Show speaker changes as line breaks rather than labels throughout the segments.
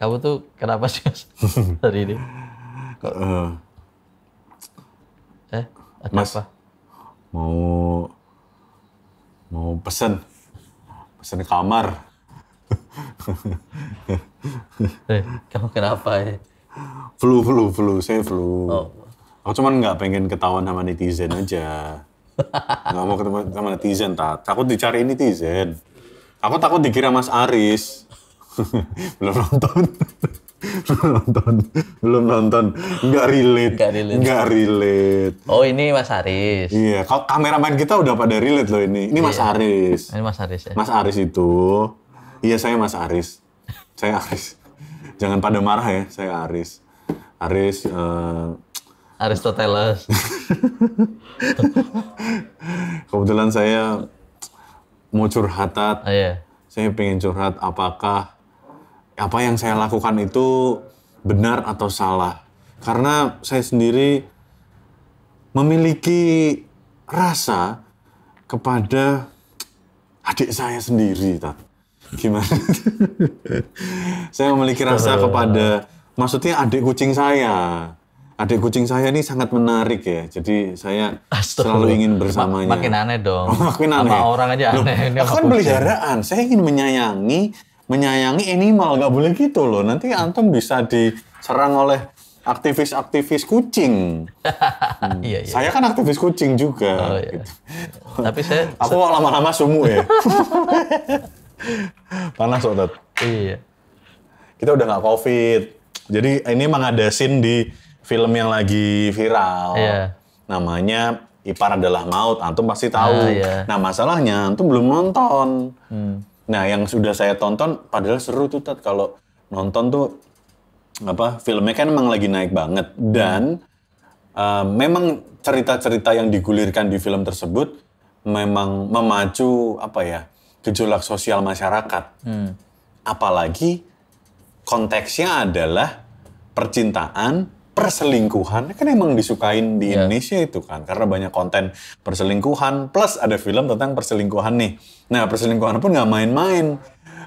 Kamu tuh kenapa sih Mas hari ini? Ada
Mas,
apa?
mau pesen kamar.
Kamu kenapa ya?
Flu, saya flu.
Oh.
Aku cuman nggak pengen ketahuan sama netizen aja. Nggak mau ketemu sama netizen, takut dicari netizen. Aku takut dikira Mas Aris. Belum nonton. Nggak relate.
Oh, ini Mas Aris.
Iya, kameramen kita udah pada relate loh ini. Ini Mas Aris.
Ini Mas Aris ya?
Mas Aris itu, iya saya Mas Aris. Saya Aris. Jangan pada marah ya, saya Aris.
Aristoteles.
Kebetulan saya mau curhat.
Iya.
Saya pengen curhat apakah apa yang saya lakukan itu benar atau salah. Karena saya sendiri memiliki rasa kepada adik saya sendiri, Gimana? Saya memiliki rasa kepada, maksudnya adik kucing saya. Adik kucing saya ini sangat menarik ya. Jadi saya selalu ingin bersamanya.
Makin aneh dong.
Makin aneh.
Sama orang aja aneh.
Loh, aku kan peliharaan. Saya ingin menyayangi animal. Nggak boleh gitu loh. Nanti antum bisa diserang oleh aktivis kucing.
Iya.
Saya kan aktivis kucing juga.
Oh, iya.
Gitu.
Tapi saya...
Aku lama-lama sumuk ya. Panas, Otot.
Iya.
Kita udah nggak COVID. Jadi ini emang ada scene di film yang lagi viral.
Iya.
Namanya Ipar Adalah Maut. Antum pasti tahu.
Iya.
Nah masalahnya antum belum nonton. Nah yang sudah saya tonton, padahal seru tuh kalau nonton tuh filmnya kan emang lagi naik banget. Dan memang cerita-cerita yang digulirkan di film tersebut memang memacu gejolak sosial masyarakat. Apalagi konteksnya adalah percintaan, perselingkuhan. Kan emang disukain di Indonesia itu kan. Karena banyak konten perselingkuhan. Plus ada film tentang perselingkuhan nih. Nah perselingkuhan pun gak main-main.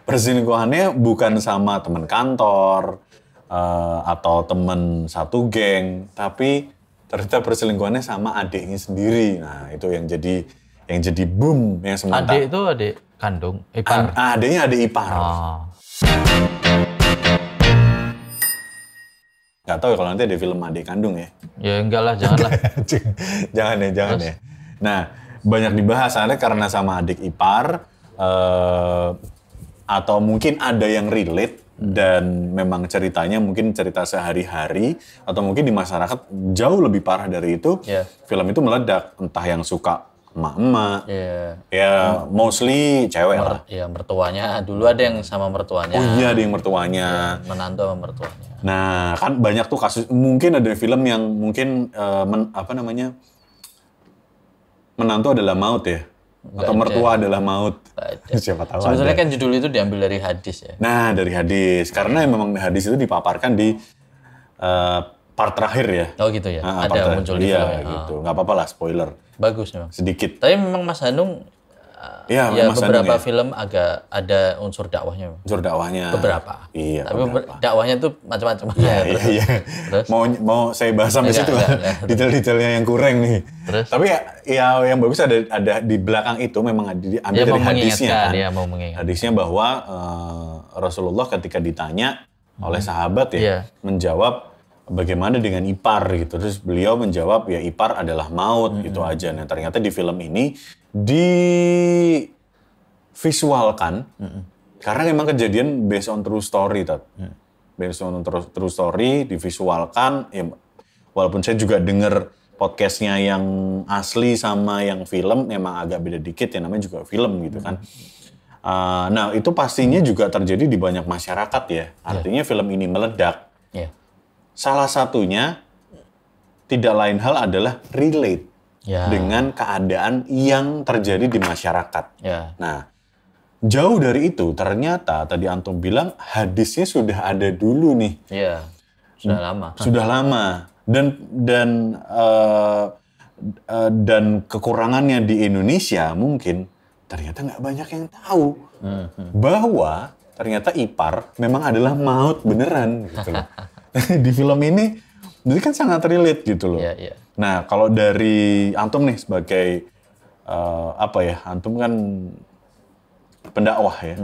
Perselingkuhannya bukan sama teman kantor. Atau teman satu geng. Tapi ternyata perselingkuhannya sama adiknya sendiri. Nah itu yang jadi boom. Yang semata.
Adik itu adik kandung? Ipar?
Adiknya adik ipar.
Oh.
Gak tahu ya kalau nanti ada film adik kandung ya.
Ya enggak lah, janganlah.
jangan ya. Nah, banyak dibahas karena sama adik ipar, atau mungkin ada yang relate dan memang ceritanya mungkin cerita sehari-hari atau mungkin di masyarakat jauh lebih parah dari itu. Film itu meledak, entah yang suka emak-emak, ya mostly cewek lah.
Ya mertuanya, dulu ada yang sama mertuanya.
Oh iya ada yang mertuanya.
Menantu sama mertuanya.
Nah kan banyak tuh kasus, mungkin ada film yang mungkin menantu adalah maut ya. Atau mertua adalah maut. Siapa tahu.
Sebetulnya kan judul itu diambil dari hadis ya.
Nah dari hadis, karena memang hadis itu dipaparkan di part terakhir ya.
Oh gitu ya, ada muncul di film.
Iya gitu, nggak apa-apa lah spoiler.
Bagus memang.
Sedikit.
Tapi memang Mas Hanung,
Mas
beberapa
Hanung,
film agak ada unsur dakwahnya.
Unsur dakwahnya.
Beberapa.
Iya.
Tapi dakwahnya tuh macam-macam.
Iya. Terus? Mau saya bahas sampai situ lah. Detail-detailnya yang kurang nih.
Terus?
Tapi ya yang bagus ada di belakang itu memang diambil dari hadisnya kan.
Dia mau mengingatkan.
Hadisnya bahwa Rasulullah ketika ditanya oleh sahabat menjawab bagaimana dengan ipar gitu. Terus beliau menjawab ya ipar adalah maut gitu aja. Nah ternyata di film ini divisualkan karena memang kejadian based on true story based on true story divisualkan ya, walaupun saya juga dengar podcastnya yang asli sama yang film memang agak beda dikit ya, namanya juga film gitu kan. Nah itu pastinya juga terjadi di banyak masyarakat ya, artinya film ini meledak. Salah satunya tidak lain hal adalah relate dengan keadaan yang terjadi di masyarakat. Nah, jauh dari itu ternyata tadi antum bilang hadisnya sudah ada dulu nih.
Iya, sudah lama.
Sudah lama. Dan kekurangannya di Indonesia mungkin ternyata nggak banyak yang tahu bahwa ternyata ipar memang adalah maut beneran gitu loh. Di film ini jadi kan sangat relate gitu loh.
Iya, iya.
Nah, kalau dari Antum nih sebagai Antum kan pendakwah ya.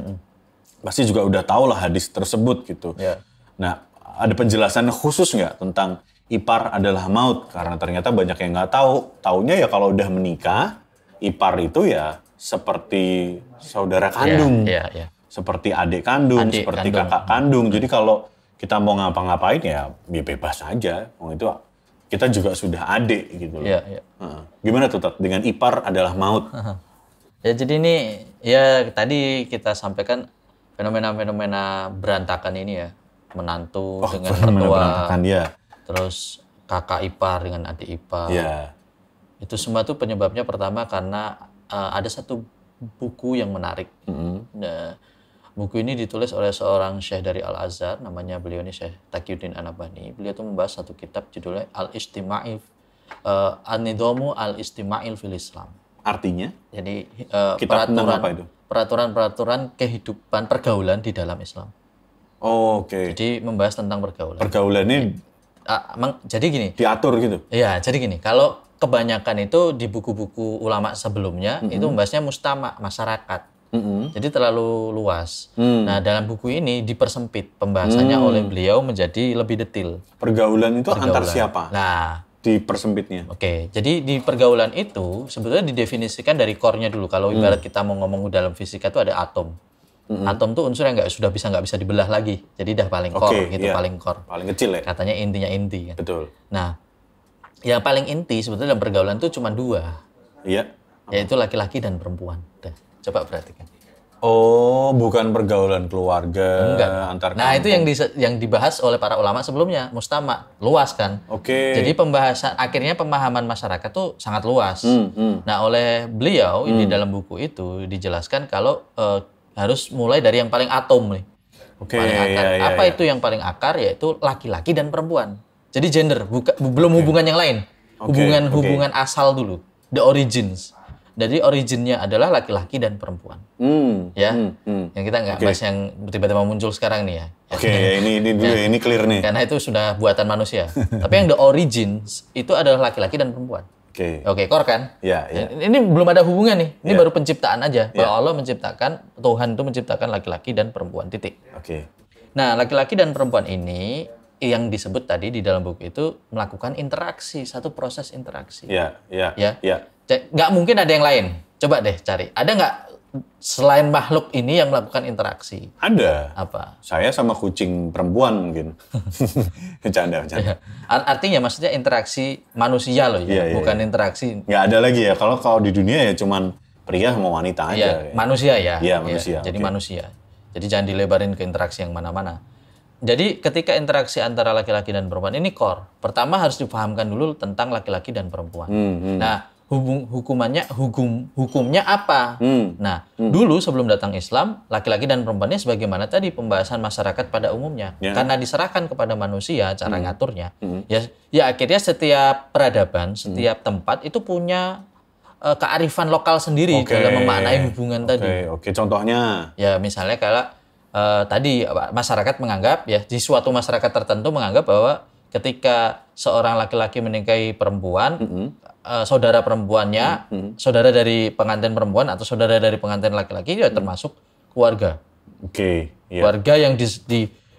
Pasti juga udah tahu lah hadis tersebut gitu.
Iya.
Nah, ada penjelasan khusus nggak tentang ipar adalah maut? Karena ternyata banyak yang nggak tahu. Taunya ya kalau udah menikah, ipar itu ya seperti saudara kandung.
Iya, iya.
Seperti adik kandung,
Adik
seperti
kandung.
kakak kandung. Jadi kalau kita mau ngapa-ngapain ya bebas aja. Itu kita juga sudah adik gitu loh.
Iya, iya.
Gimana tuh Tat? Dengan ipar adalah maut?
Ya jadi ini ya tadi kita sampaikan fenomena-fenomena berantakan ini ya, menantu dengan
fenomena
mertua,
berantakan, ya.
terus kakak ipar dengan adik ipar.
Ya.
Itu semua tuh penyebabnya pertama karena ada satu buku yang menarik. Nah, buku ini ditulis oleh seorang syekh dari Al-Azhar, namanya beliau ini Syekh Taqiyuddin An-Nabhani. Beliau tuh membahas satu kitab judulnya Al-Istima'il An-Nidhamu Al-Istima'il fil Islam.
Artinya?
Jadi
Kitab tentang apa itu?
peraturan kehidupan pergaulan di dalam Islam.
Oh, oke.
Jadi membahas tentang pergaulan.
Pergaulannya
Jadi gini.
diatur gitu?
Iya, jadi gini. Kalau kebanyakan itu di buku-buku ulama sebelumnya itu membahasnya mustama, masyarakat. Jadi terlalu luas. Nah, dalam buku ini dipersempit pembahasannya oleh beliau menjadi lebih detail.
Pergaulan itu antar siapa?
Nah,
Dipersempitnya.
oke, jadi di pergaulan itu sebetulnya didefinisikan dari core-nya dulu. Kalau ibarat kita mau ngomong dalam fisika itu ada atom. Atom tuh unsur yang nggak bisa dibelah lagi. Jadi dah paling core gitu,
iya.
paling core.
Paling kecil ya?
Katanya intinya inti kan.
Betul.
Nah, yang paling inti sebetulnya dalam pergaulan itu cuma dua,
Iya.
yaitu laki-laki dan perempuan. Dah, coba perhatikan.
Oh, bukan pergaulan keluarga
Enggak.
antar
Nah, itu
kampung.
yang dibahas oleh para ulama sebelumnya, mustama, luas kan.
Oke.
Jadi akhirnya pemahaman masyarakat tuh sangat luas. Nah, oleh beliau di dalam buku itu dijelaskan kalau harus mulai dari yang paling atom nih.
Oke,
Paling akar.
iya,
Apa
iya.
itu yang paling akar? Yaitu laki-laki dan perempuan. Jadi gender, belum hubungan yang lain.
Oke,
Hubungan asal dulu, the origins. Jadi originnya adalah laki-laki dan perempuan. Ya, yang kita nggak bahas yang tiba-tiba muncul sekarang nih ya.
Oke, ini dulu ya, ini clear nih.
Karena itu sudah buatan manusia. Tapi yang the origins itu adalah laki-laki dan perempuan.
Oke.
Oke, core kan?
Ya, ya.
Ini belum ada hubungan nih. Ini baru penciptaan aja. Bahwa Allah menciptakan, Tuhan itu menciptakan laki-laki dan perempuan. Titik.
Oke.
Nah, laki-laki dan perempuan ini yang disebut tadi di dalam buku itu melakukan interaksi, satu proses interaksi.
Ya, ya,
Ya.
ya.
Nggak mungkin ada yang lain. Coba deh cari. Ada nggak selain makhluk ini yang melakukan interaksi?
Ada.
Apa?
Saya sama kucing perempuan mungkin. Bercanda.
Artinya maksudnya interaksi manusia loh ya,
Iya,
bukan
iya.
interaksi
Nggak ada lagi ya. Kalau di dunia ya cuman pria sama wanita aja.
ya, manusia ya.
Iya, manusia.
Jadi
Oke.
manusia. Jadi jangan dilebarin ke interaksi yang mana-mana. Jadi ketika interaksi antara laki-laki dan perempuan ini core. Pertama harus dipahamkan dulu tentang laki-laki dan perempuan. Nah, hukumnya apa? Nah, dulu sebelum datang Islam, laki-laki dan perempuannya sebagaimana tadi pembahasan masyarakat pada umumnya.
Ya.
Karena diserahkan kepada manusia cara ngaturnya. Ya akhirnya setiap peradaban, setiap tempat itu punya kearifan lokal sendiri
Oke.
dalam memaknai hubungan tadi.
Oke, contohnya.
Ya misalnya kalau tadi masyarakat menganggap ya di suatu masyarakat tertentu menganggap bahwa ketika seorang laki-laki menikahi perempuan, saudara perempuannya, saudara dari pengantin perempuan atau saudara dari pengantin laki-laki ya termasuk keluarga.
Oke, iya.
Keluarga yang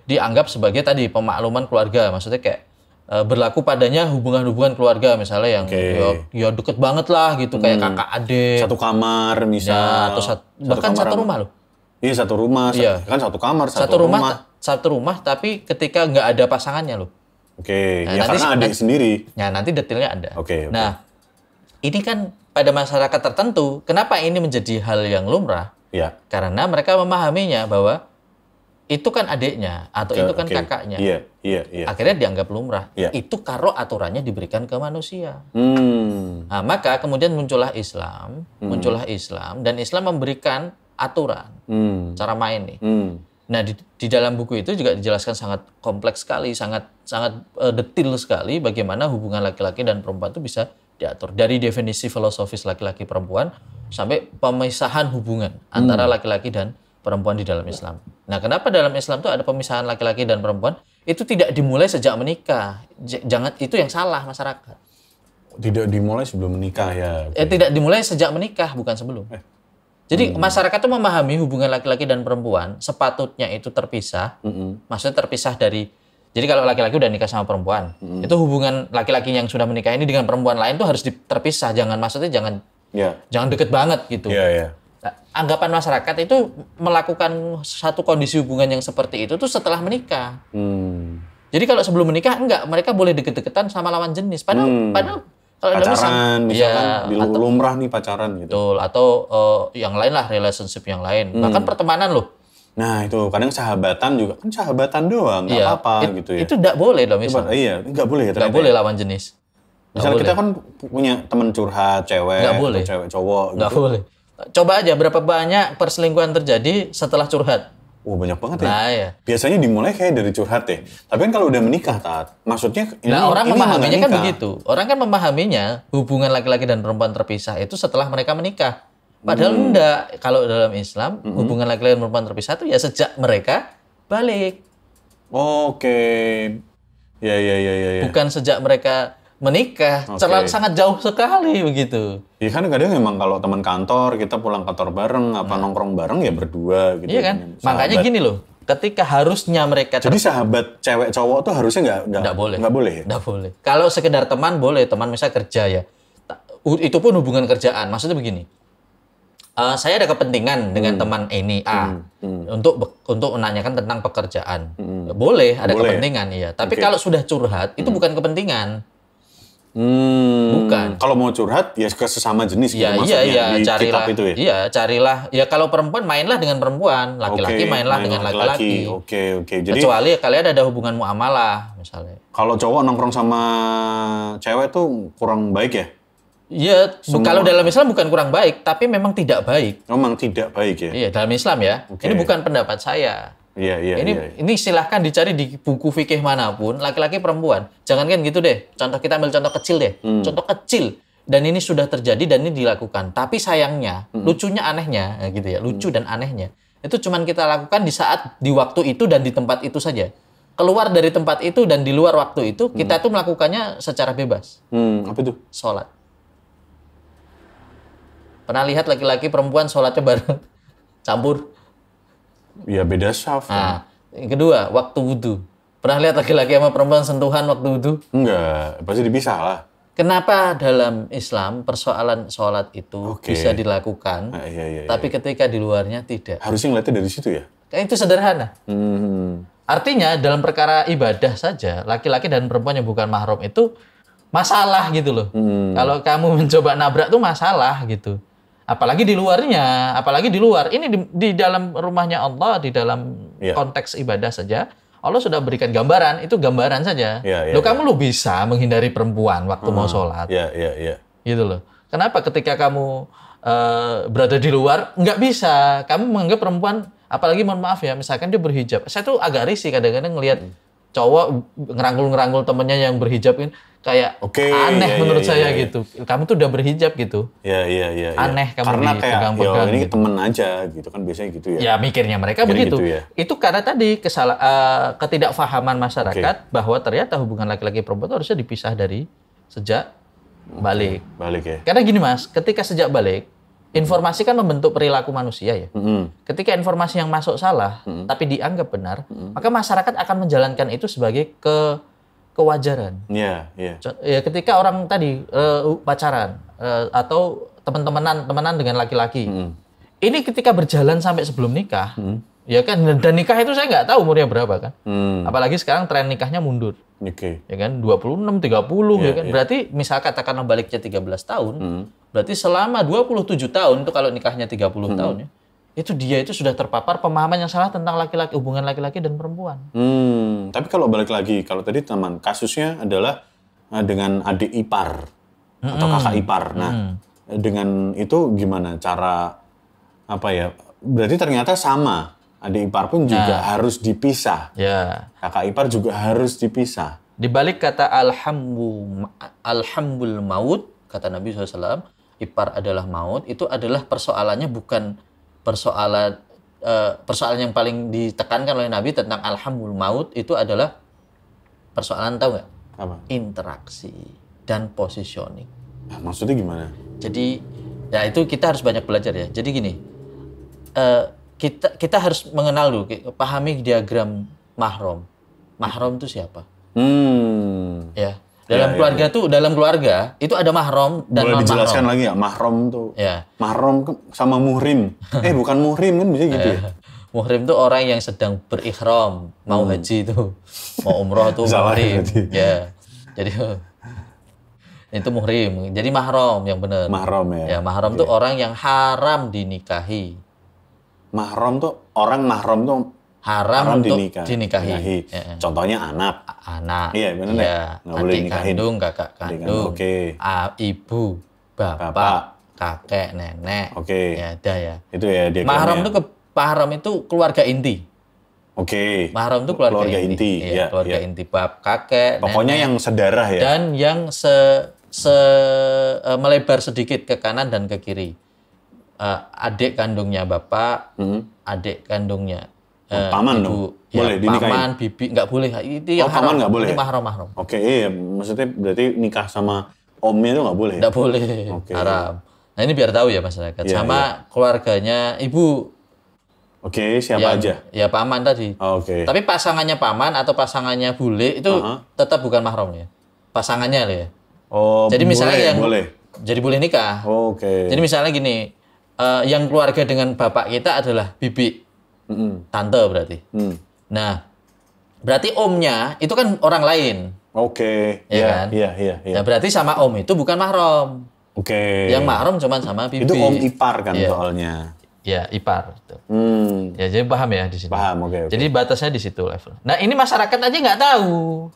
dianggap sebagai tadi pemakluman keluarga, maksudnya kayak berlaku padanya hubungan-hubungan keluarga misalnya yang ya deket banget lah gitu kayak kakak adik.
Satu kamar misal.
Ya, atau bahkan satu rumah loh.
Iya, satu rumah.
Iya.
Kan satu kamar,
Satu rumah tapi ketika nggak ada pasangannya loh.
Oke,
Nah,
ya
nanti
karena adik sendiri.
Ya nanti detailnya ada.
Oke.
Nah, ini kan pada masyarakat tertentu, kenapa ini menjadi hal yang lumrah?
Ya.
Karena mereka memahaminya bahwa itu kan adiknya atau itu kan kakaknya.
Iya.
Akhirnya dianggap lumrah.
Iya.
Itu kalau aturannya diberikan ke manusia.
Hmm.
Nah, maka kemudian muncullah Islam, dan Islam memberikan aturan cara main nih. Nah, di dalam buku itu juga dijelaskan sangat kompleks sekali, sangat detail sekali bagaimana hubungan laki-laki dan perempuan itu bisa diatur. Dari definisi filosofis laki-laki perempuan sampai pemisahan hubungan antara laki-laki dan perempuan di dalam Islam. Nah, kenapa dalam Islam itu ada pemisahan laki-laki dan perempuan? Itu tidak dimulai sejak menikah. Jangan, itu yang salah masyarakat.
Tidak dimulai sebelum menikah ya.
Tidak dimulai sejak menikah, bukan sebelum. Jadi masyarakat itu memahami hubungan laki-laki dan perempuan sepatutnya itu terpisah. Maksudnya terpisah dari, jadi kalau laki-laki udah nikah sama perempuan, itu hubungan laki-laki yang sudah menikah ini dengan perempuan lain tuh harus terpisah. Maksudnya jangan deket banget gitu. Nah, anggapan masyarakat itu melakukan satu kondisi hubungan yang seperti itu tuh setelah menikah. Jadi kalau sebelum menikah enggak, mereka boleh deket-deketan sama lawan jenis. Padahal kalau
pacaran, misalkan lumrah nih pacaran gitu.
Betul, atau yang lain lah, relationship yang lain. Bahkan pertemanan loh.
Nah itu, kadang sahabatan juga, kan sahabatan doang, nggak apa-apa gitu ya.
Itu enggak boleh dong misalnya.
Iya, nggak boleh ya
Nggak
ternyata.
boleh lawan jenis.
Misal kita kan punya teman curhat, cewek, atau cewek cowok gitu.
Nggak boleh. Coba aja berapa banyak perselingkuhan terjadi setelah curhat.
Banyak banget ya.
Nah, ya.
Biasanya dimulai kayak dari curhat ya. Tapi kan kalau udah menikah, Tat, maksudnya
orang memahaminya kan begitu. Orang kan memahaminya hubungan laki-laki dan perempuan terpisah itu setelah mereka menikah. Padahal enggak. Kalau dalam Islam, hubungan laki-laki dan perempuan terpisah itu ya sejak mereka balik.
Oke. Ya.
Bukan sejak mereka menikah. Sangat jauh sekali begitu.
Iya kan kadang memang kalau teman kantor, kita pulang kantor bareng, nongkrong bareng ya berdua gitu.
Iya kan? Makanya gini loh, ketika harusnya mereka...
Jadi sahabat cewek cowok tuh harusnya nggak boleh? Nggak boleh ya?
Nggak boleh. Kalau sekedar teman boleh, teman misalnya kerja ya. Itu pun hubungan kerjaan. Maksudnya begini, saya ada kepentingan dengan teman ini A untuk menanyakan tentang pekerjaan. Boleh, ada kepentingan ya. Tapi kalau sudah curhat, itu bukan kepentingan. Bukan.
Kalau mau curhat ya ke sesama jenis gitu
maksudnya
di
carilah,
kitab itu ya.
Iya, carilah. Ya kalau perempuan mainlah dengan perempuan, laki-laki mainlah dengan laki-laki.
Oke. Jadi
kecuali kalian ada hubungan muamalah misalnya.
Kalau cowok nongkrong sama cewek tuh kurang baik ya?
Iya, kalau dalam Islam bukan kurang baik, tapi memang tidak baik.
Memang tidak baik ya?
Iya, dalam Islam ya. Ini bukan pendapat saya.
Iya.
Ini silahkan dicari di buku fikih manapun, laki-laki perempuan. Jangan kan gitu deh. Kita ambil contoh kecil deh. Contoh kecil. Dan ini sudah terjadi dan ini dilakukan. Tapi sayangnya, lucunya anehnya, gitu ya. Lucu dan anehnya. Itu cuman kita lakukan di waktu itu dan di tempat itu saja. Keluar dari tempat itu dan di luar waktu itu, kita tuh melakukannya secara bebas.
Apa itu?
Sholat. Pernah lihat laki-laki perempuan sholatnya bareng? Campur?
Ya beda syaf.
Nah, yang kedua, waktu wudhu. Pernah lihat laki-laki sama perempuan sentuhan waktu wudhu?
Enggak, pasti dipisah lah.
Kenapa dalam Islam persoalan sholat itu bisa dilakukan, tapi ketika di luarnya tidak?
Harusnya ngeliatnya dari situ ya?
Itu sederhana. Artinya dalam perkara ibadah saja, laki-laki dan perempuan yang bukan mahram itu masalah gitu loh. Kalau kamu mencoba nabrak tuh masalah gitu. Apalagi di luarnya, apalagi di luar. Ini di dalam rumahnya Allah, di dalam konteks ibadah saja, Allah sudah berikan gambaran, itu gambaran saja. Kamu bisa menghindari perempuan waktu mau sholat. Gitu loh. Kenapa ketika kamu berada di luar, nggak bisa. Kamu menganggap perempuan, apalagi mohon maaf ya, misalkan dia berhijab. Saya tuh agak risih kadang-kadang ngelihat cowok ngerangkul temennya yang berhijab kan kayak aneh menurut saya gitu. Kamu tuh udah berhijab gitu.
Iya.
Aneh kamu
karena kayak ini
gitu.
temen aja gitu kan biasanya gitu ya.
Ya mikirnya mereka begitu.
Gitu ya.
Itu karena tadi ketidakfahaman masyarakat bahwa ternyata hubungan laki-laki perempuan itu harusnya dipisah dari sejak balik.
Balik ya.
Karena gini Mas, ketika sejak balik informasi kan membentuk perilaku manusia ya. Ketika informasi yang masuk salah, tapi dianggap benar, maka masyarakat akan menjalankan itu sebagai kewajaran.
Iya.
Ya, ketika orang tadi pacaran atau temenan dengan laki-laki, ini ketika berjalan sampai sebelum nikah, ya kan, dan nikah itu saya nggak tahu umurnya berapa kan. Apalagi sekarang tren nikahnya mundur. Ya kan, 26, 30 ya kan. Berarti misal katakanlah baliknya 13 tahun, berarti selama 27 tahun itu kalau nikahnya 30 tahun ya, itu dia itu sudah terpapar pemahaman yang salah tentang laki-laki, hubungan laki-laki dan perempuan.
Tapi kalau balik lagi, kalau tadi teman kasusnya adalah dengan adik ipar atau kakak ipar. Nah, dengan itu gimana cara berarti ternyata sama. Adik ipar pun juga harus dipisah.
Ya.
Kakak ipar juga harus dipisah.
Di balik kata alhambul maut, kata Nabi SAW, ipar adalah maut, itu adalah persoalannya bukan persoalan persoalan yang paling ditekankan oleh Nabi tentang alhamul maut itu adalah persoalan, tahu nggak?
Apa?
Interaksi dan positioning.
Nah, maksudnya gimana?
Jadi ya itu kita harus banyak belajar ya. Jadi gini, kita harus mengenal dulu, pahami diagram mahram. Mahram itu siapa? Ya. Dalam keluarga itu ada mahram dan non-mahram.
Boleh dijelaskan lagi ya, mahram tuh?
Ya.
Mahram sama muhrim. Bukan muhrim kan bisa gitu ya?
Muhrim tuh orang yang sedang berikhram, mau haji itu, mau umroh tuh muhrim. Ya. Jadi itu muhrim. Jadi mahram yang benar.
Mahram ya.
Ya, mahram tuh orang yang haram dinikahi.
Mahram tuh orang mahram tuh
haram untuk dinikahi.
Ya. Contohnya anak. Iya, benar ya.
Nggak boleh nikahin. Kandung, kakak kandung.
Oke.
Ibu, bapak, kakek, nenek.
Oke.
Ya, ada ya.
Itu ya dia.
Mahram itu keluarga inti.
Oke.
Mahram itu keluarga inti.
Ya,
keluarga inti, bab, kakek,
pokoknya
nenek.
yang sedarah ya.
Dan yang melebar sedikit ke kanan dan ke kiri. Adik kandungnya bapak, adik kandungnya
paman
ibu,
dong? Boleh dinikahin?
Paman, bibi, nggak boleh. Itu yang haram.
Paman nggak boleh?
Itu mahram.
Oke, iya. Maksudnya berarti nikah sama omnya itu nggak boleh?
Nggak boleh, haram. Nah ini biar tahu ya masyarakat. Sama keluarganya ibu.
Oke, siapa aja?
Ya paman tadi.
Oke.
Tapi pasangannya paman atau pasangannya bule itu tetap bukan mahram ya. Pasangannya loh ya. Jadi misalnya jadi boleh nikah.
Oke.
Jadi misalnya gini, yang keluarga dengan bapak kita adalah bibi. Tante berarti. Nah, berarti omnya itu kan orang lain.
Oke.
Ya kan?
Iya.
Nah, berarti sama om itu bukan mahram.
Oke.
Yang mahram cuma sama bibi.
Itu om ipar kan soalnya.
Ya, ipar. Ya, jadi paham ya di sini.
Paham, oke.
Jadi batasnya di situ level. Nah, ini masyarakat aja nggak tahu.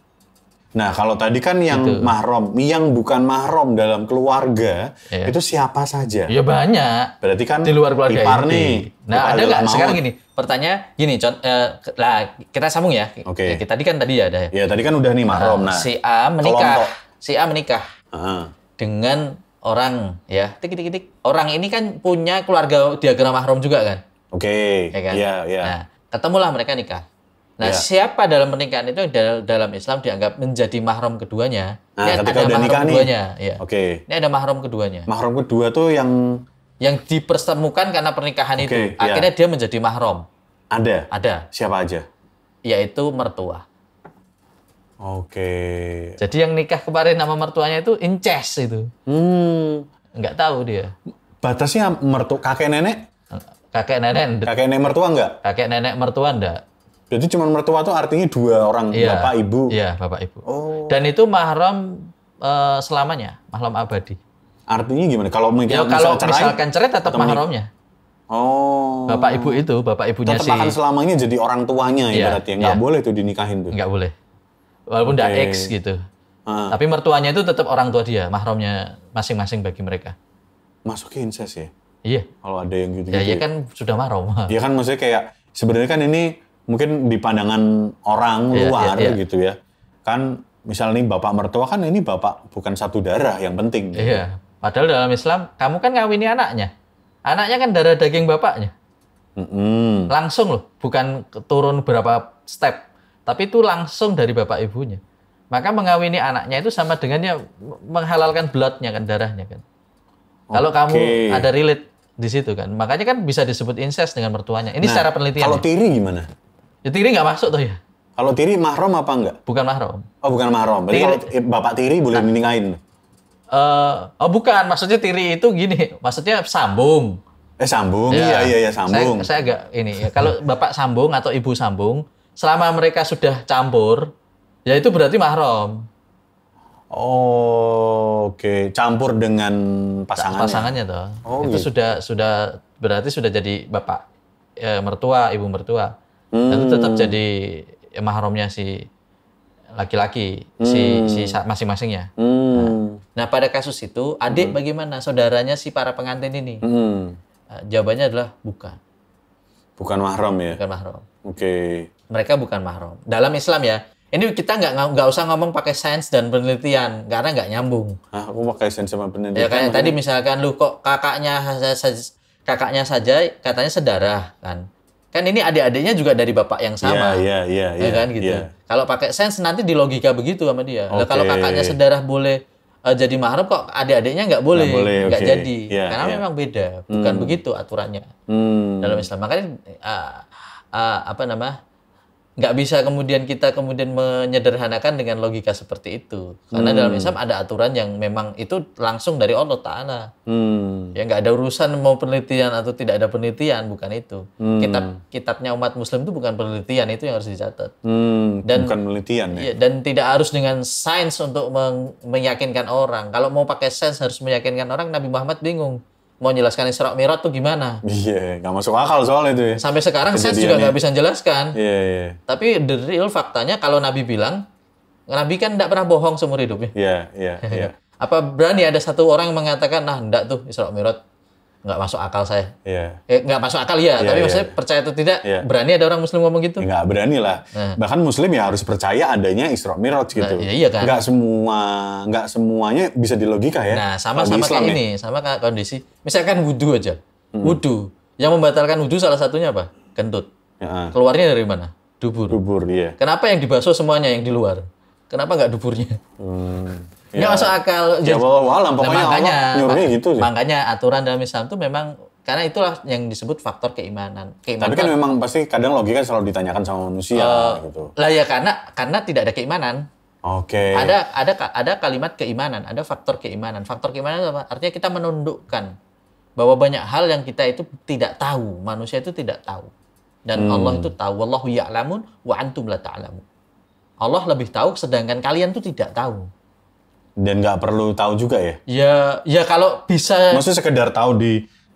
Nah, kalau tadi kan yang mahram, yang bukan mahram dalam keluarga, itu siapa saja?
Ya banyak.
Berarti kan
di luar keluarga
ipar
inti.
nih.
Nah, ada nggak sekarang gini? Pertanyaan gini, kita sambung ya.
Oke.
Tadi ya ada ya.
Ya, tadi kan udah nih mahram. Nah,
si A menikah dengan orang ya. Tik. Orang ini kan punya keluarga diagram mahram juga kan?
Oke.
Ya kan?
Iya.
Nah, ketemulah mereka nikah. Nah, siapa dalam pernikahan itu dalam Islam dianggap menjadi mahram keduanya?
Nah, ketika udah nikah
keduanya, ya.
Oke.
Ini ada mahram keduanya.
Mahram kedua tuh yang
dipertemukan karena pernikahan itu. Akhirnya dia menjadi mahram. Ada.
Siapa aja?
Yaitu mertua.
Oke.
Jadi yang nikah kemarin sama mertuanya itu incest itu. Nggak tahu dia.
Batasnya kakek nenek?
Kakek nenek
mertua nggak?
Kakek nenek mertua enggak.
Jadi cuma mertua tuh artinya dua orang, bapak ibu.
Iya, bapak ibu. Dan itu mahram selamanya, mahram abadi.
Artinya gimana? Kalau
misalkan cerai tetap mahramnya. Bapak ibu itu, bapak ibunya
tetap akan selamanya jadi orang tuanya ibaratnya. Nggak boleh tuh dinikahin tuh.
Nggak boleh. Walaupun udah ex gitu. Tapi mertuanya itu tetap orang tua dia, mahramnya masing-masing bagi mereka.
Masuknya incest ya?
Iya.
Kalau ada yang gitu-gitu.
Ya kan sudah mahram.
Iya kan maksudnya kayak sebenarnya kan ini mungkin di pandangan orang luar gitu ya. Kan misalnya nih bapak mertua kan ini bapak bukan satu darah yang penting. Gitu.
Iya. Padahal dalam Islam kamu kan ngawini anaknya. Anaknya kan darah daging bapaknya. Langsung loh, bukan turun berapa step. Tapi itu langsung dari bapak ibunya. Maka mengawini anaknya itu sama dengannya menghalalkan bloodnya kan, darahnya kan. Kalau kamu ada relate di situ kan. Makanya kan bisa disebut incest dengan mertuanya. Ini secara penelitian.
Kalau tiri gimana?
Ya tiri nggak masuk tuh ya.
Kalau tiri mahram apa enggak?
Bukan mahram.
Oh bukan mahram. Berarti kalau bapak tiri boleh dinikahin?
Bukan. Maksudnya tiri itu gini. Maksudnya sambung.
Sambung? Iya sambung.
Saya agak ini ya. Kalau bapak sambung atau ibu sambung, selama mereka sudah campur, ya itu berarti mahram.
Oke. Campur dengan pasangannya?
Pasangannya toh. Itu gitu. sudah berarti sudah jadi bapak mertua, ibu mertua. Dan itu tetap jadi mahramnya si laki-laki, si masing-masingnya. Nah, pada kasus itu, adik bagaimana? Saudaranya si para pengantin ini? Jawabannya adalah bukan.
Bukan mahram ya?
Bukan mahram.
Oke.
Mereka bukan mahram. Dalam Islam ya, ini kita nggak usah ngomong pakai sains dan penelitian, karena nggak nyambung.
Aku pakai sains sama penelitian.
Ya kayak tadi misalkan lu kok kakaknya saja katanya sedarah kan. Kan ini adik-adiknya juga dari bapak yang sama.
Iya.
Ya kan gitu.
Iya.
Kalau pakai sense nanti di logika begitu sama dia. Lah
Oke.
kalau kakaknya sedarah boleh jadi mahram kok adik-adiknya nggak boleh, nggak
oke.
jadi.
Iya,
Karena
iya.
memang beda, bukan begitu aturannya dalam Islam. Makanya nggak bisa kemudian kita menyederhanakan dengan logika seperti itu. Karena dalam Islam ada aturan yang memang itu langsung dari Allah Ta'ala. Ya nggak ada urusan mau penelitian atau tidak ada penelitian, bukan itu. Kitabnya umat Muslim itu bukan penelitian, itu yang harus dicatat.
Dan bukan penelitian ya.
Iya, dan tidak harus dengan sains untuk meyakinkan orang. Kalau mau pakai sains harus meyakinkan orang, Nabi Muhammad bingung. Mau jelaskan Isra Mi'raj tuh gimana?
Iya, nggak masuk akal soal itu ya.
Sampai sekarang sains juga nggak bisa jelaskan.
Iya.
Tapi the real faktanya kalau Nabi bilang, Nabi kan tidak pernah bohong seumur hidupnya.
Iya.
Apa berani ada satu orang yang mengatakan, nah enggak tuh Isra Mi'raj nggak masuk akal saya.
Iya.
Nggak masuk akal ya, tapi maksudnya percaya atau tidak, berani ada orang Muslim ngomong gitu?
Nggak berani lah. Bahkan Muslim ya harus percaya adanya Isra Mi'raj gitu.
Nah, iya kan?
Nggak semuanya bisa dilogika ya.
Nah, sama kayak ini, sama kayak kondisi. Misalkan wudhu aja. Wudhu. Yang membatalkan wudhu salah satunya apa? Kentut. Keluarnya dari mana? Dubur.
Dubur, iya.
Kenapa yang dibasuh semuanya yang di luar? Kenapa nggak duburnya? Nggak masuk akal.
Ya walau pokoknya Allah nyuruhnya gitu sih.
Makanya aturan dalam Islam itu memang, karena itulah yang disebut faktor keimanan.
Tapi kan memang pasti kadang logika selalu ditanyakan sama manusia gitu.
Lah ya karena tidak ada keimanan.
Oke.
Ada kalimat keimanan, ada faktor keimanan. Faktor keimanan itu apa? Artinya kita menundukkan bahwa banyak hal yang kita itu tidak tahu, manusia itu tidak tahu. Dan Allah itu tahu. Wallahu ya'lamun wa antum la ta'lamun. Allah lebih tahu sedangkan kalian tuh tidak tahu.
Dan nggak perlu tahu juga ya?
Ya kalau bisa.
Maksudnya sekedar tahu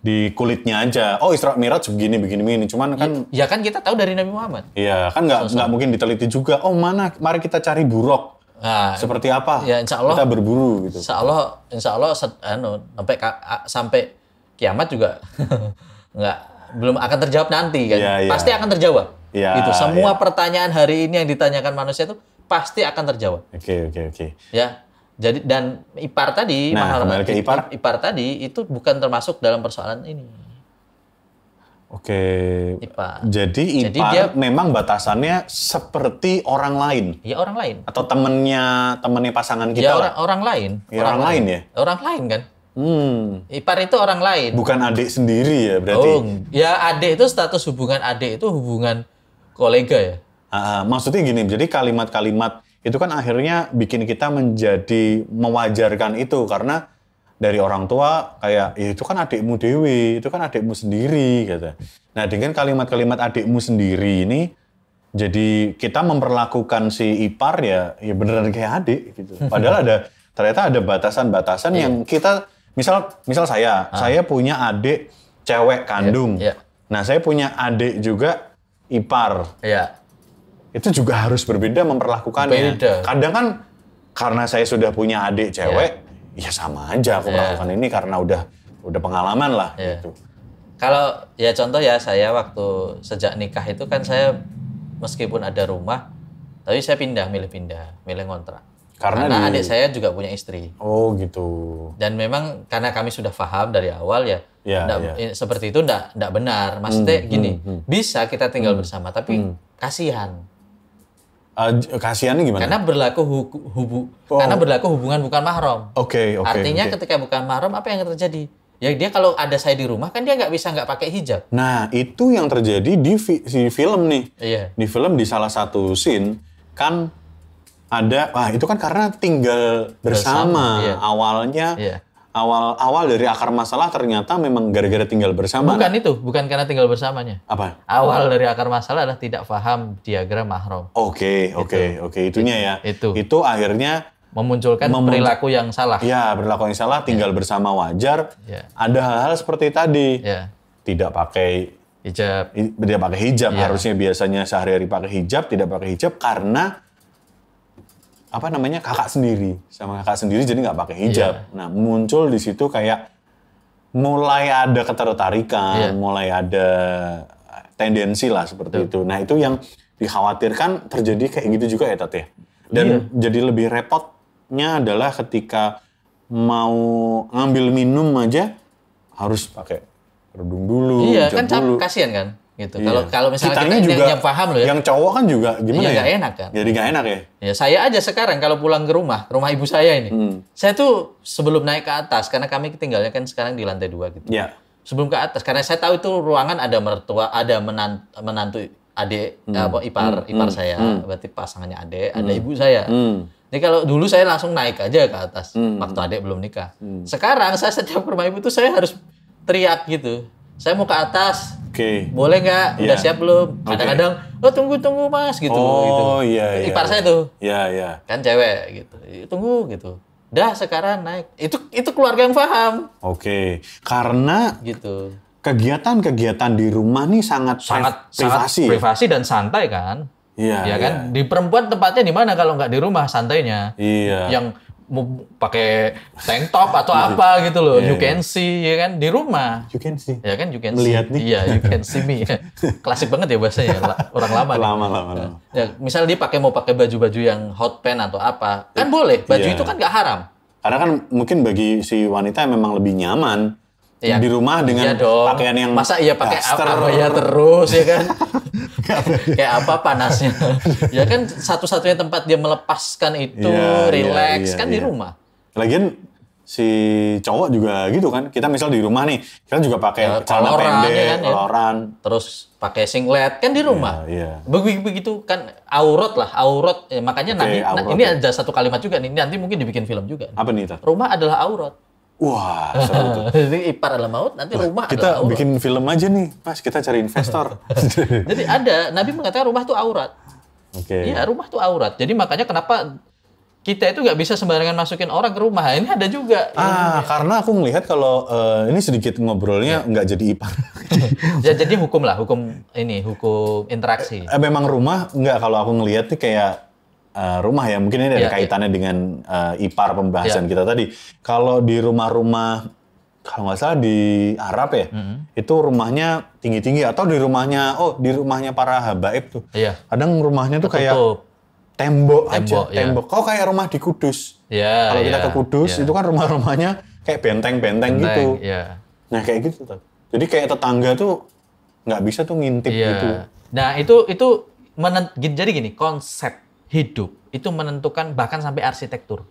di kulitnya aja. Oh, Isra Mi'raj begini. Cuman kan.
Ya kan kita tahu dari Nabi Muhammad.
Iya, kan nggak mungkin diteliti juga. Oh mari kita cari buruk. Nah, seperti apa?
Ya insya Allah.
Kita berburu gitu.
Insya Allah sampai kiamat juga belum akan terjawab nanti kan. Pasti akan terjawab. Itu semua pertanyaan hari ini yang ditanyakan manusia itu pasti akan terjawab.
Oke.
Ya. Jadi dan ipar tadi,
kembali ke
ipar tadi itu bukan termasuk dalam persoalan ini.
Oke.
Ipar.
Jadi ipar dia, memang batasannya seperti orang lain.
Ya orang lain.
Atau temennya pasangan kita.
Ya orang lain.
Ya, orang lain ya.
Orang lain kan. Ipar itu orang lain.
Bukan adik sendiri ya berarti.
Oh, ya adik itu status hubungan adik itu hubungan kolega ya.
Maksudnya gini, jadi kalimat-kalimat itu kan akhirnya bikin kita menjadi mewajarkan itu karena dari orang tua kayak ya itu kan adikmu dewi, itu kan adikmu sendiri gitu. Nah dengan kalimat-kalimat adikmu sendiri ini jadi kita memperlakukan si ipar ya beneran kayak adik gitu. Padahal ternyata ada batasan-batasan yang kita misal saya punya adik cewek kandung. Nah saya punya adik juga ipar. Itu juga harus berbeda memperlakukannya. Kadang kan karena saya sudah punya adik cewek, ya sama aja aku melakukan ini karena udah pengalaman lah gitu.
Kalau ya contoh ya saya waktu sejak nikah itu kan saya meskipun ada rumah, tapi saya milih ngontrak. Karena adik saya juga punya istri.
Oh gitu. Dan
memang karena kami sudah paham dari awal seperti itu enggak benar. Maksudnya gini, bisa kita tinggal bersama tapi kasihan.
Kasihannya gimana?
Karena berlaku hubungan bukan mahram.
Oke.
Artinya ketika bukan mahram apa yang terjadi? Ya dia kalau ada saya di rumah kan dia nggak pakai hijab.
Nah itu yang terjadi di film nih.
Iya.
Di film di salah satu scene kan ada, itu kan karena tinggal bersama. Awalnya. Awal dari akar masalah ternyata memang gara-gara tinggal bersama.
Bukan karena tinggal bersamanya.
Apa?
Awal dari akar masalah adalah tidak paham diagram mahram.
Oke, itunya ya. Itu akhirnya
memunculkan perilaku yang salah.
Ya, perilaku yang salah, tinggal bersama wajar. Ada hal-hal seperti tadi. Tidak pakai hijab. Harusnya biasanya sehari-hari pakai hijab, tidak pakai hijab karena kakak sendiri jadi nggak pakai hijab. Nah muncul di situ kayak mulai ada ketertarikan, mulai ada tendensi lah seperti itu. Nah itu yang dikhawatirkan terjadi kayak gitu juga ya Tat ya. Dan jadi lebih repotnya adalah ketika mau ngambil minum aja harus pakai kerudung dulu.
Kan kasihan kan. gitu. Kalau misalnya
kitanya
kita
juga,
yang paham loh ya.
Yang cowok kan juga gimana ya?
Nggak enak kan.
Jadi nggak enak ya.
Ya saya aja sekarang kalau pulang ke rumah ibu saya ini, saya tuh sebelum naik ke atas karena kami tinggalnya kan sekarang di lantai 2 gitu.
Iya.
Sebelum ke atas karena saya tahu itu ruangan ada mertua, ada menantu adik ipar saya, berarti pasangannya adik, ada ibu saya. Jadi kalau dulu saya langsung naik aja ke atas waktu adik belum nikah. Sekarang saya setiap ke rumah ibu tuh saya harus teriak gitu. Saya mau ke atas. Boleh nggak? Udah siap belum? Kadang-kadang, tunggu mas gitu.
Iya.
Ipar saya tuh.
Iya.
Kan cewek gitu. Tunggu gitu. Dah sekarang naik. Itu keluarga yang paham.
Karena
gitu.
Kegiatan di rumah nih sangat privasi.
Privasi dan santai kan?
Iya
kan? Di perempuan tempatnya di mana kalau nggak di rumah santainya?
Iya.
Yang mau pakai tank top atau apa gitu loh, you can see ya kan di rumah.
You can see.
Ya kan you can
melihat
see.
Nih.
Iya, you can see me. Klasik banget ya bahasanya orang lama.
Lama.
Ya, misal dia mau pakai baju-baju yang hot pants atau apa, kan boleh. Baju itu kan nggak haram.
Karena kan mungkin bagi si wanita memang lebih nyaman di rumah dengan pakaian yang
masa iya pakai abaya terus ya kan. Kayak apa panasnya. Ya kan satu-satunya tempat dia melepaskan itu, relax kan di rumah.
Lagian si cowok juga gitu kan. Kita misal di rumah nih, kita juga pakai celana pendek, koloran.
Terus pakai singlet kan di rumah. Begitu kan aurat. Makanya Nabi, ini ada satu kalimat juga nih, nanti mungkin dibikin film juga.
Apa nih, Tat?
Rumah adalah aurat.
Wah, seru tuh.
Jadi ipar adalah maut, nanti rumah adalah aurat.
Kita bikin film aja nih, Mas. Kita cari investor.
Jadi Nabi mengatakan rumah itu aurat. Iya, rumah itu aurat. Jadi makanya kenapa kita itu nggak bisa sembarangan masukin orang ke rumah. Ini ada juga.
Karena aku melihat kalau ini sedikit ngobrolnya nggak jadi ipar.
Ya jadi hukum interaksi.
Memang rumah nggak, kalau aku ngelihat nih kayak rumah ya, mungkin ini ada kaitannya dengan ipar pembahasan kita tadi. Kalau di rumah-rumah, kalau nggak salah di Arab ya, itu rumahnya tinggi-tinggi, atau di rumahnya para habaib tuh. Kadang rumahnya tuh kayak tembok aja. Kok kayak rumah di Kudus. Kalau kita ke Kudus, itu kan rumah-rumahnya kayak benteng-benteng gitu. Nah kayak gitu tuh. Jadi kayak tetangga tuh nggak bisa tuh ngintip gitu.
Nah itu jadi gini, konsep hidup itu menentukan bahkan sampai arsitektur.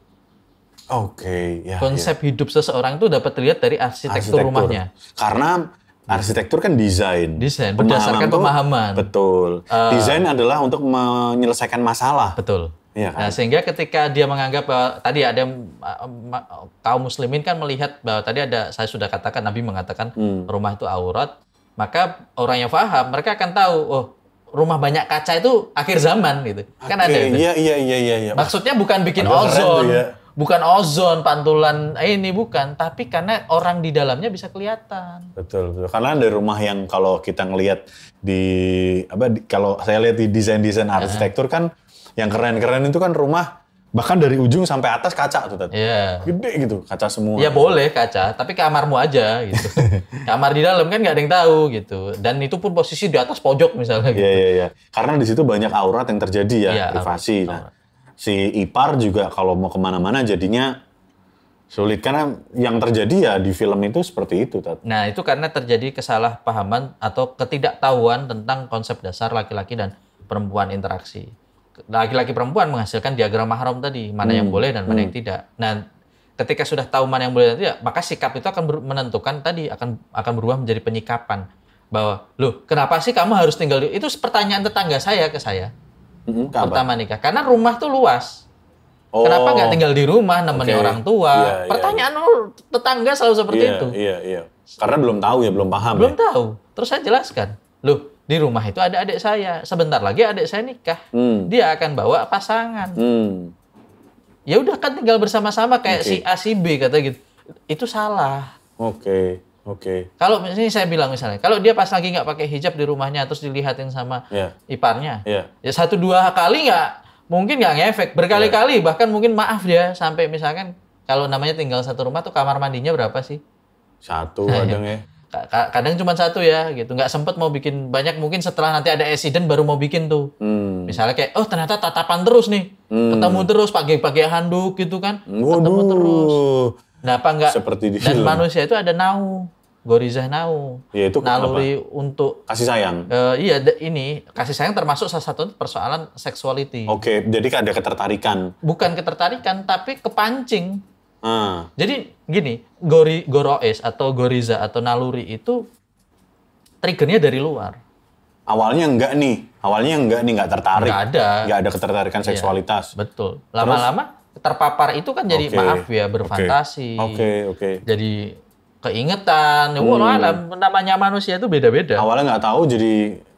Konsep hidup seseorang itu dapat dilihat dari arsitektur rumahnya.
Karena arsitektur kan desain
berdasarkan pemahaman.
Betul. Desain adalah untuk menyelesaikan masalah.
Betul.
Iya kan?
Nah, sehingga ketika dia menganggap bahwa tadi ada kaum muslimin kan melihat bahwa tadi saya sudah katakan, Nabi mengatakan rumah itu aurat, maka orang yang paham mereka akan tahu, rumah banyak kaca itu akhir zaman gitu. Kan ada itu.
Iya.
Maksudnya bukan bikin ozon. Bukan ozon, pantulan ini bukan, tapi karena orang di dalamnya bisa kelihatan.
Betul. Karena ada rumah yang kalau kita ngelihat kalau saya lihat di desain arsitektur kan yang keren-keren itu kan rumah bahkan dari ujung sampai atas kaca tuh tadi. Gede gitu, kaca semua.
Ya boleh kaca, tapi kamarmu aja gitu. Kamar di dalam kan nggak ada yang tahu gitu. Dan itu pun posisi di atas pojok misalnya gitu.
Iya. Karena di situ banyak aurat yang terjadi privasi.
Aurat.
Si ipar juga kalau mau kemana-mana jadinya sulit, karena yang terjadi ya di film itu seperti itu.
Nah itu karena terjadi kesalahpahaman atau ketidaktahuan tentang konsep dasar laki-laki dan perempuan interaksi. Laki-laki perempuan menghasilkan diagram mahram tadi, mana yang boleh dan mana yang tidak. Nah ketika sudah tahu mana yang boleh dan tidak, maka sikap itu akan menentukan tadi, akan berubah menjadi penyikapan. Bahwa, loh kenapa sih kamu harus tinggal di... Itu pertanyaan tetangga saya ke saya. Pertama nikah, karena rumah tuh luas. Kenapa nggak tinggal di rumah nemenin orang tua? Pertanyaan tetangga selalu seperti itu.
Iya. Karena belum tahu ya, belum paham.
Belum tahu. Terus saya jelaskan, loh di rumah itu ada adik saya. Sebentar lagi adik saya nikah, dia akan bawa pasangan. Ya udah kan tinggal bersama-sama kayak si A si B kata gitu. Itu salah.
Oke.
Kalau ini saya bilang misalnya, kalau dia pas lagi nggak pakai hijab di rumahnya terus dilihatin sama iparnya, ya 1-2 kali mungkin nggak ngefek, berkali-kali bahkan mungkin maaf dia sampai misalkan kalau namanya tinggal satu rumah tuh kamar mandinya berapa sih?
1 kadang ya.
Kadang cuma 1 ya gitu, nggak sempet mau bikin banyak, mungkin setelah nanti ada accident baru mau bikin tuh. Misalnya kayak ternyata tatapan terus nih, ketemu terus pakai handuk gitu kan, ketemu terus. Nah apa enggak?
Seperti di
dan
film.
manusia itu ada nau. Gorizah nau.
Ya, itu
naluri
apa?
untuk
Kasih sayang.
iya ini kasih sayang termasuk salah satu persoalan sexuality.
Oke, jadi ada ketertarikan.
Bukan ketertarikan tapi kepancing.
Ah.
Jadi gini, Goroes atau Goriza atau naluri itu triggernya dari luar.
Awalnya enggak nih, enggak tertarik. Enggak ada ketertarikan seksualitas.
Betul. Lama-lama terpapar itu kan jadi maaf ya berfantasi.
Oke.
Jadi keingetan. Namanya manusia itu beda-beda.
Awalnya nggak tahu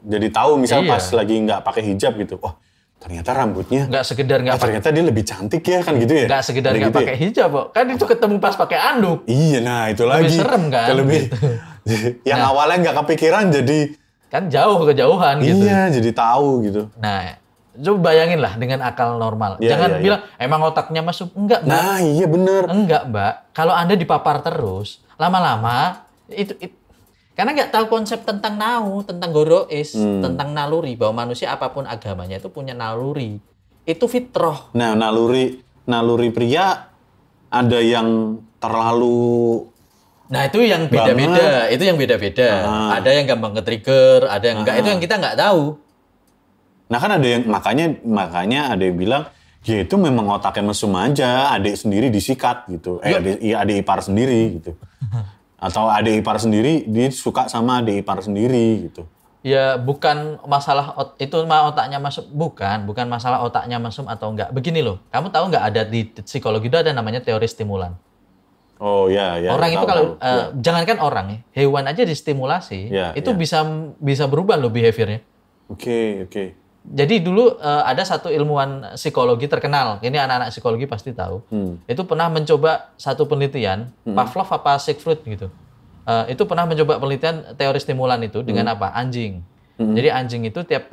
jadi tahu misal pas lagi nggak pakai hijab gitu. Oh, ternyata rambutnya
nggak sekedar nggak
ternyata dia lebih cantik ya kan gitu ya.
Nggak sekedar nggak pakai hijab kok. Kan itu ketemu pas pakai anduk.
Iya, nah itu
lebih
lagi.
Serem kan?
Gitu. Yang awalnya nggak kepikiran jadi
kan kejauhan gitu.
Iya, jadi tahu gitu.
Nah, coba bayangin lah dengan akal normal. Jangan bilang emang otaknya masuk. Enggak, Mbak.
Nah, iya bener.
Enggak, Mbak. Kalau Anda dipapar terus, lama-lama itu karena nggak tahu konsep tentang tentang Goroes, tentang naluri, bahwa manusia apapun agamanya itu punya naluri. Itu fitrah.
Nah, naluri pria ada yang terlalu
itu yang beda-beda. Itu yang beda-beda. Ada yang gampang ke-trigger, ada yang enggak. Itu yang kita nggak tahu.
Nah kan ada yang makanya ada yang bilang ya itu memang otaknya mesum aja, adik sendiri disikat gitu. Adik ipar sendiri gitu. Atau adik ipar sendiri dia suka sama adik ipar sendiri gitu.
Ya bukan masalah itu mah otaknya mesum, bukan masalah otaknya mesum atau enggak. Begini loh, kamu tahu nggak ada di psikologi itu ada namanya teori stimulan.
Oh ya.
Orang itu kalau jangankan orang ya, hewan aja distimulasi, itu bisa berubah loh behaviornya.
Oke.
Jadi dulu ada satu ilmuwan psikologi terkenal, ini anak-anak psikologi pasti tahu. Itu pernah mencoba satu penelitian, Pavlov apa Sigfrid gitu. Itu pernah mencoba penelitian teori stimulan itu dengan apa? Anjing. Jadi anjing itu tiap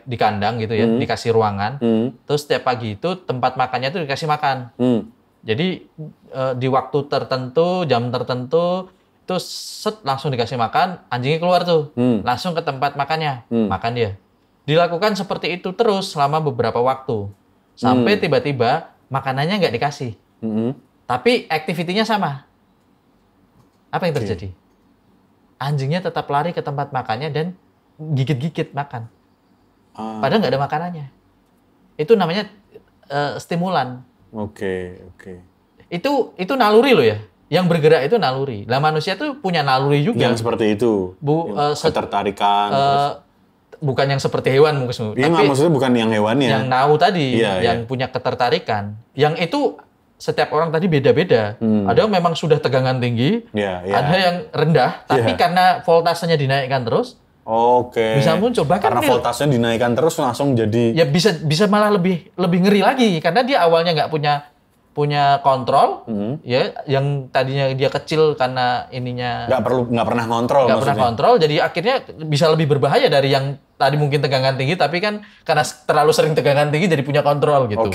di kandang gitu ya, dikasih ruangan. Terus tiap pagi itu tempat makannya itu dikasih makan. Jadi di waktu tertentu, jam tertentu, itu langsung dikasih makan, anjingnya keluar tuh, langsung ke tempat makannya, makan dia. Dilakukan seperti itu terus selama beberapa waktu, sampai tiba-tiba makanannya nggak dikasih, tapi aktivitinya sama. Apa yang terjadi? Anjingnya tetap lari ke tempat makannya dan gigit-gigit makan, padahal nggak ada makanannya. Itu namanya stimulan.
Oke.
Itu naluri loh ya. Yang bergerak itu naluri. Lah manusia tuh punya naluri juga.
Yang seperti itu. Ketertarikan.
Bukan yang seperti hewan mungkin.
Iya,
tapi
maksudnya bukan yang hewannya.
Yang nau tadi, yang punya ketertarikan. Yang itu setiap orang tadi beda-beda. Ada yang memang sudah tegangan tinggi, ada yang rendah, tapi karena voltasenya dinaikkan terus.
Oke.
Bisa muncul bahkan
karena voltasenya dinaikkan terus langsung jadi.
Ya bisa malah lebih ngeri lagi karena dia awalnya nggak punya kontrol, ya yang tadinya dia kecil karena ininya
nggak pernah kontrol,
jadi akhirnya bisa lebih berbahaya dari yang tadi mungkin tegangan tinggi, tapi kan karena terlalu sering tegangan tinggi jadi punya kontrol gitu,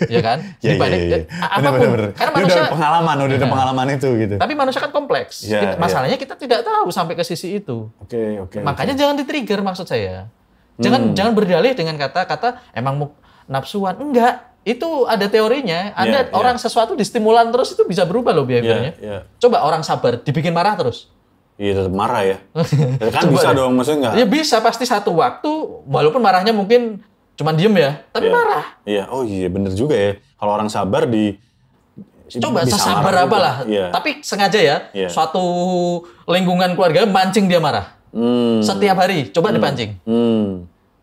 ya kan?
Iya.
Apapun, karena manusia
udah ada pengalaman itu gitu.
Tapi manusia kan kompleks. Masalahnya kita tidak tahu sampai ke sisi itu.
Oke.
Makanya jangan di-trigger maksud saya. Jangan berdalih dengan kata-kata emang nafsuan, enggak. Itu ada teorinya, ada orang sesuatu distimulan terus itu bisa berubah loh behaviornya. Coba orang sabar, dibikin marah terus.
Iya tetap marah ya. Kan bisa dong, maksudnya nggak?
Ya bisa, pasti satu waktu, walaupun marahnya mungkin cuma diem ya, tapi marah.
Iya, oh iya bener juga ya. Kalau orang sabar
coba sesabar apa lah, tapi sengaja ya, suatu lingkungan keluarga mancing dia marah. Setiap hari, coba dipancing.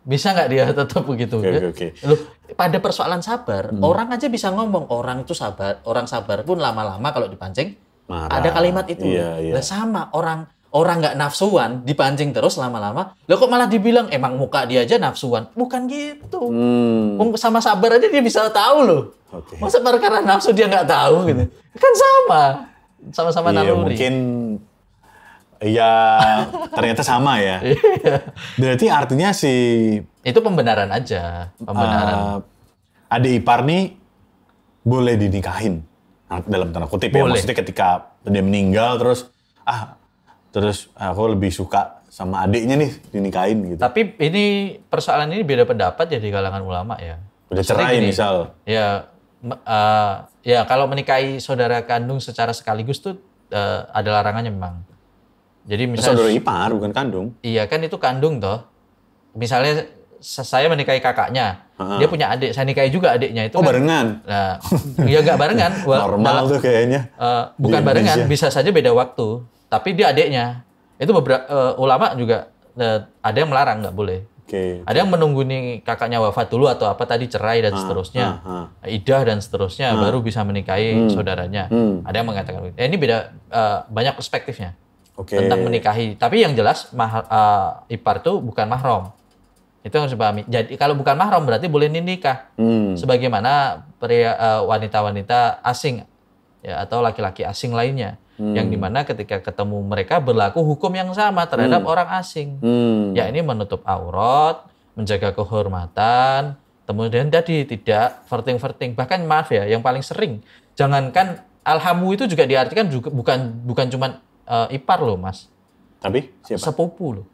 Bisa nggak dia tetap begitu?
Okay.
Loh, pada persoalan sabar, orang aja bisa ngomong orang itu sabar, orang sabar pun lama-lama kalau dipancing marah. Ada kalimat itu. Lah sama orang nggak nafsuan dipancing terus lama-lama, lo kok malah dibilang emang muka dia aja nafsuan? Bukan gitu. Sama sabar aja dia bisa tahu loh. Masa perkara nafsu dia nggak tahu gitu? Kan sama-sama naluri.
Mungkin ternyata sama ya. Berarti artinya
itu pembenaran aja.
Adik ipar nih boleh dinikahin dalam tanda kutip ya. Maksudnya ketika dia meninggal terus aku lebih suka sama adiknya nih dinikahin gitu.
Tapi ini persoalan ini beda pendapat ya di kalangan ulama ya.
Udah cerai misal.
Ya kalau menikahi saudara kandung secara sekaligus tuh ada larangannya memang. Jadi misalnya
saudara ipar bukan kandung.
Iya kan itu kandung toh. Misalnya saya menikahi kakaknya, dia punya adik, saya nikahi juga adiknya itu.
Oh, kan barengan?
Nah, ya nggak barengan.
Normal tuh kayaknya.
Bukan barengan, bisa saja beda waktu. Tapi dia adiknya. Itu beberapa ulama juga ada yang melarang, nggak boleh. Ada yang menunggu nih kakaknya wafat dulu atau apa tadi cerai dan seterusnya, iddah dan seterusnya, baru bisa menikahi saudaranya. Ada yang mengatakan ini beda, banyak perspektifnya tentang menikahi. Tapi yang jelas ipar itu bukan mahram. Itu yang harus dipahami. Jadi kalau bukan mahram berarti boleh nikah. Sebagaimana wanita-wanita asing ya atau laki-laki asing lainnya. Yang dimana ketika ketemu mereka berlaku hukum yang sama terhadap orang asing. Ya ini menutup aurat, menjaga kehormatan, kemudian tadi tidak flirting. Bahkan maaf ya, yang paling sering, jangankan alhamu itu juga diartikan juga bukan cuma ipar loh mas.
Tapi siapa?
Sepupu loh.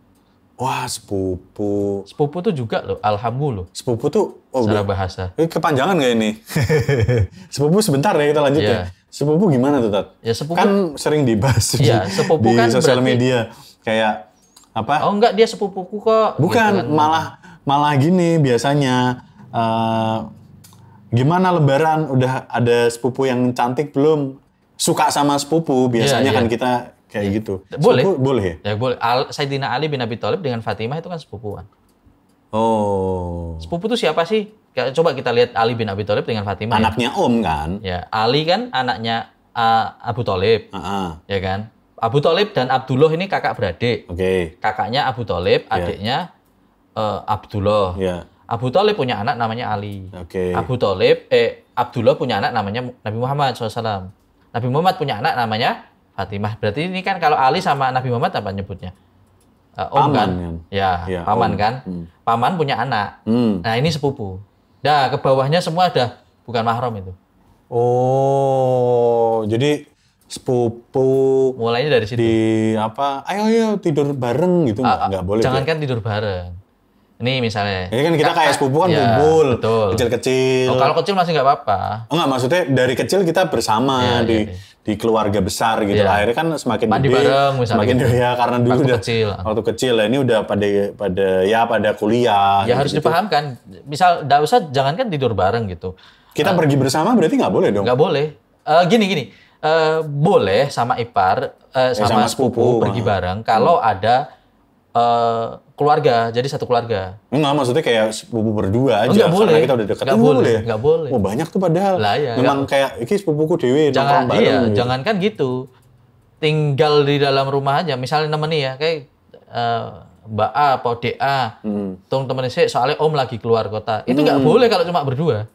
Wah, sepupu.
Sepupu tuh juga loh, alhamu loh.
Sepupu tuh
secara bahasa.
Kepanjangan nggak ini? Sepupu sebentar ya kita lanjut ya. Sepupu gimana tuh, Tat?
Ya, sepupu
kan sering dibahas
sepupu
di
kan
sosial
berarti,
media. Kayak apa?
Oh enggak, dia sepupuku kok.
Bukan,
gitu kan.
malah gini biasanya. Gimana lebaran? Udah ada sepupu yang cantik belum? Suka sama sepupu, biasanya kan kita kayak gitu.
Boleh.
Sepupu boleh ya?
Ya boleh. Sayyidina Ali bin Abi Thalib dengan Fatimah itu kan sepupuan.
Oh.
Sepupu itu siapa sih? Coba kita lihat Ali bin Abi Thalib dengan Fatimah.
Anaknya Om kan?
Ya, Ali kan anaknya Abu Thalib. Ya kan? Abu Thalib dan Abdullah ini kakak beradik. Kakaknya Abu Thalib, adiknya Abdullah. Abu Thalib punya anak namanya Ali. Abdullah punya anak namanya Nabi Muhammad SAW. Nabi Muhammad punya anak namanya Fatimah. Berarti ini kan kalau Ali sama Nabi Muhammad apa nyebutnya? Om
paman,
kan? Ya, paman om. Kan? Paman punya anak. Nah ini sepupu. Nah ke bawahnya semua ada bukan mahram itu.
Oh, jadi sepupu.
Mulainya dari situ.
Ayo tidur bareng gitu nggak boleh.
Jangankan tidur bareng. Ini misalnya.
Ini kan kita kayak sepupu kan kumpul, kecil-kecil.
Oh, kalau kecil masih nggak apa-apa.
Enggak, maksudnya dari kecil kita bersama di keluarga besar gitu. Akhirnya kan semakin
mandi
gede,
bareng misalnya.
Semakin
gitu.
Ya karena dulu waktu kecil lah. Ini udah pada kuliah.
Ya harus dipahamkan. Misal nggak usah, jangankan tidur bareng gitu.
Kita pergi bersama berarti nggak boleh dong?
Nggak boleh. Gini. Boleh sama ipar, sama sepupu pergi bareng kalau ada keluarga, jadi satu keluarga.
Enggak, maksudnya kayak sepupu berdua aja.
Nggak boleh.
Karena kita udah dekat.
Nggak boleh.
Oh, banyak tuh padahal.
Lah, ya,
memang kayak, ini sepupuku dewe, nongkrong bareng.
Gitu. Jangankan gitu. Tinggal di dalam rumah aja. Misalnya nemeni ya, kayak Mbak A atau DA. Tolong temenin saya, soalnya Om lagi keluar kota. Itu nggak boleh kalau cuma berdua.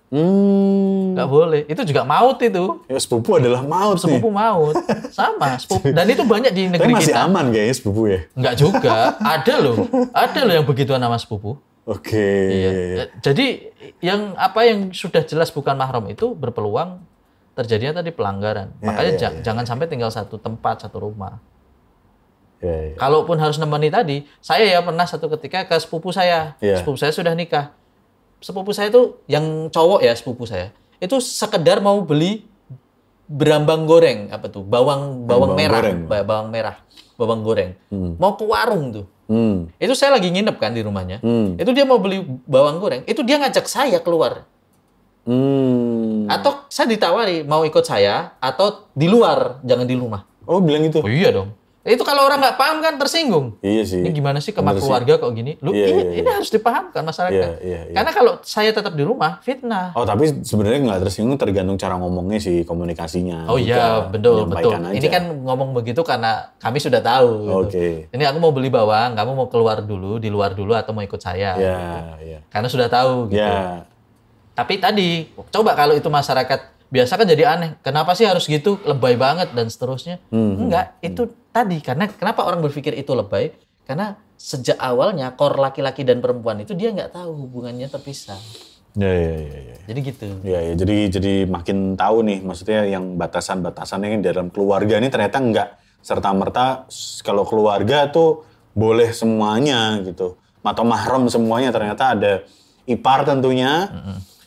Nggak boleh. Itu juga maut itu.
Ya, sepupu adalah maut nih.
Sepupu maut. Sama. Sepupu. Dan itu banyak di negeri
masih
kita.
Masih aman kayaknya sepupu ya?
Nggak juga. Ada loh yang begituan nama sepupu. Iya. Jadi yang sudah jelas bukan mahram itu berpeluang terjadinya tadi pelanggaran. Makanya jangan sampai tinggal satu tempat, satu rumah. Kalaupun harus nemeni tadi, saya ya pernah satu ketika ke sepupu saya. Sepupu saya sudah nikah. Sepupu saya itu yang cowok ya, sepupu saya. Itu sekedar mau beli berambang goreng, apa tuh? Bawang merah, bawang goreng. Mau ke warung tuh. Itu saya lagi nginep kan di rumahnya. Itu dia mau beli bawang goreng, itu dia ngajak saya keluar. Atau saya ditawari mau ikut saya atau di luar, jangan di rumah.
Oh, bilang gitu?
Oh iya dong. Itu kalau orang nggak paham kan tersinggung.
Iya sih.
Ini gimana sih kemar keluarga kok gini? Ini harus dipahamkan masyarakat. Karena kalau saya tetap di rumah, fitnah.
Oh, tapi sebenarnya nggak tersinggung, tergantung cara ngomongnya sih, komunikasinya.
Oh iya, betul. Ini kan ngomong begitu karena kami sudah tahu. Gitu. Ini aku mau beli bawang, kamu mau keluar dulu, di luar dulu atau mau ikut saya. Gitu. Karena sudah tahu gitu. Tapi tadi, coba kalau itu masyarakat biasa kan jadi aneh. Kenapa sih harus gitu? Lebay banget dan seterusnya. Enggak, itu tadi. Karena kenapa orang berpikir itu lebay? Karena sejak awalnya core laki-laki dan perempuan itu dia nggak tahu hubungannya terpisah. Jadi gitu.
Jadi makin tahu nih, maksudnya yang batasan-batasannya dalam keluarga ini ternyata nggak serta-merta kalau keluarga tuh boleh semuanya gitu. Atau mahram semuanya, ternyata ada ipar tentunya.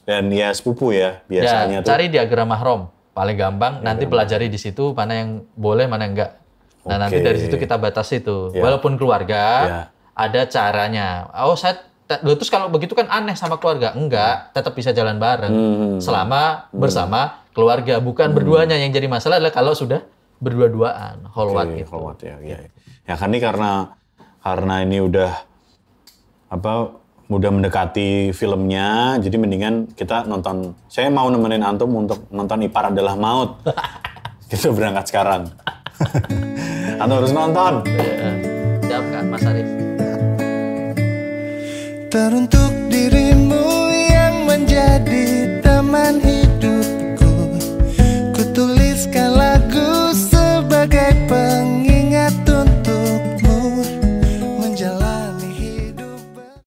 Dan ya sepupu ya biasanya tuh.
Cari diagram mahram paling gampang. Nanti pelajari di situ mana yang boleh mana yang enggak. Nah, nanti dari situ kita batasi tuh. Walaupun keluarga, ada caranya. Oh, terus kalau begitu kan aneh sama keluarga. Enggak, tetap bisa jalan bareng. Selama bersama keluarga. Bukan berduanya. Yang jadi masalah adalah kalau sudah berdua-duaan. Holwat gitu.
Holwat, ya kan ini karena ini udah mendekati filmnya, jadi mendingan kita nonton. Saya mau nemenin Antum untuk nonton Ipar Adalah Maut. Kita berangkat sekarang. Antum harus nonton.
Siap kan, Mas Arif?
Teruntuk dirimu yang menjadi teman hidup.